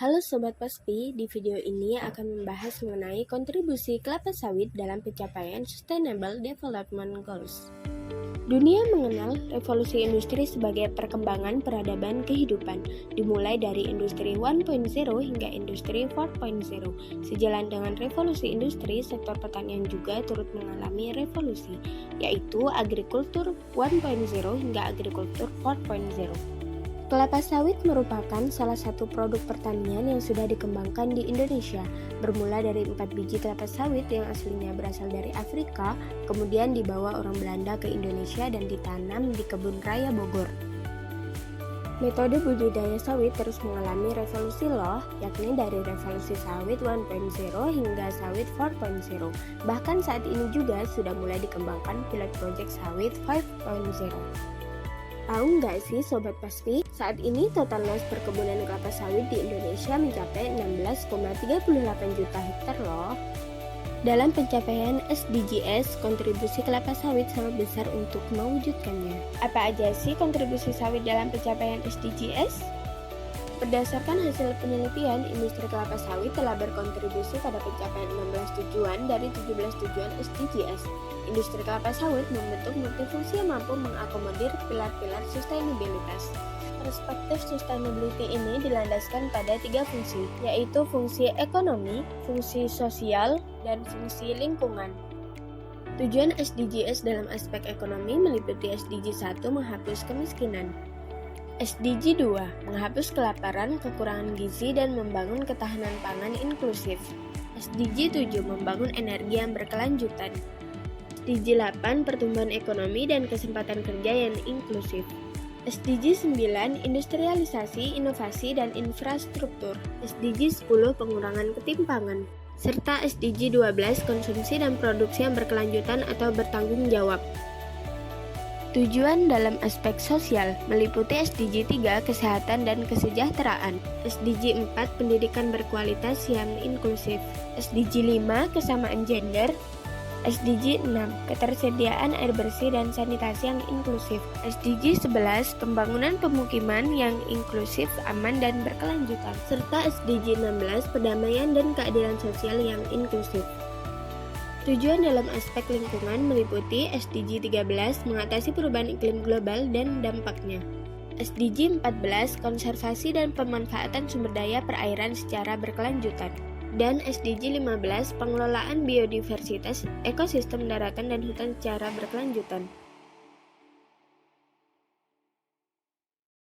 Halo Sobat Paspi, di video ini akan membahas mengenai kontribusi kelapa sawit dalam pencapaian Sustainable Development Goals. Dunia mengenal revolusi industri sebagai perkembangan peradaban kehidupan, dimulai dari industri 1.0 hingga industri 4.0. Sejalan dengan revolusi industri, sektor pertanian juga turut mengalami revolusi, yaitu agrikultur 1.0 hingga agrikultur 4.0. Kelapa sawit merupakan salah satu produk pertanian yang sudah dikembangkan di Indonesia, bermula dari 4 biji kelapa sawit yang aslinya berasal dari Afrika, kemudian dibawa orang Belanda ke Indonesia dan ditanam di kebun raya Bogor. Metode budidaya sawit terus mengalami revolusi loh, yakni dari revolusi sawit 1.0 hingga sawit 4.0. Bahkan saat ini juga sudah mulai dikembangkan pilot project sawit 5.0. Tahu nggak sih Sobat Paspi, saat ini total luas perkebunan kelapa sawit di Indonesia mencapai 16,38 juta hektar loh. Dalam pencapaian SDGs, kontribusi kelapa sawit sangat besar untuk mewujudkannya. Apa aja sih kontribusi sawit dalam pencapaian SDGs? Berdasarkan hasil penelitian, industri kelapa sawit telah berkontribusi pada pencapaian 16 tujuan dari 17 tujuan SDGs. Industri kelapa sawit membentuk multifungsi yang mampu mengakomodir pilar-pilar sustainabilitas. Perspektif sustainability ini dilandaskan pada 3 fungsi, yaitu fungsi ekonomi, fungsi sosial, dan fungsi lingkungan. Tujuan SDGs dalam aspek ekonomi meliputi SDG 1 menghapus kemiskinan, SDG 2 menghapus kelaparan, kekurangan gizi, dan membangun ketahanan pangan inklusif. SDG 7 membangun energi yang berkelanjutan. SDG 8 pertumbuhan ekonomi dan kesempatan kerja yang inklusif. SDG 9 industrialisasi, inovasi, dan infrastruktur. SDG 10 pengurangan ketimpangan. Serta SDG 12 konsumsi dan produksi yang berkelanjutan atau bertanggung jawab. Tujuan dalam aspek sosial meliputi SDG 3 kesehatan dan kesejahteraan, SDG 4 pendidikan berkualitas yang inklusif, SDG 5 kesamaan gender, SDG 6 ketersediaan air bersih dan sanitasi yang inklusif, SDG 11 pembangunan pemukiman yang inklusif, aman dan berkelanjutan, serta SDG 16 perdamaian dan keadilan sosial yang inklusif. Tujuan dalam aspek lingkungan meliputi SDG 13 mengatasi perubahan iklim global dan dampaknya, SDG 14 konservasi dan pemanfaatan sumber daya perairan secara berkelanjutan, dan SDG 15 pengelolaan biodiversitas, ekosistem daratan dan hutan secara berkelanjutan.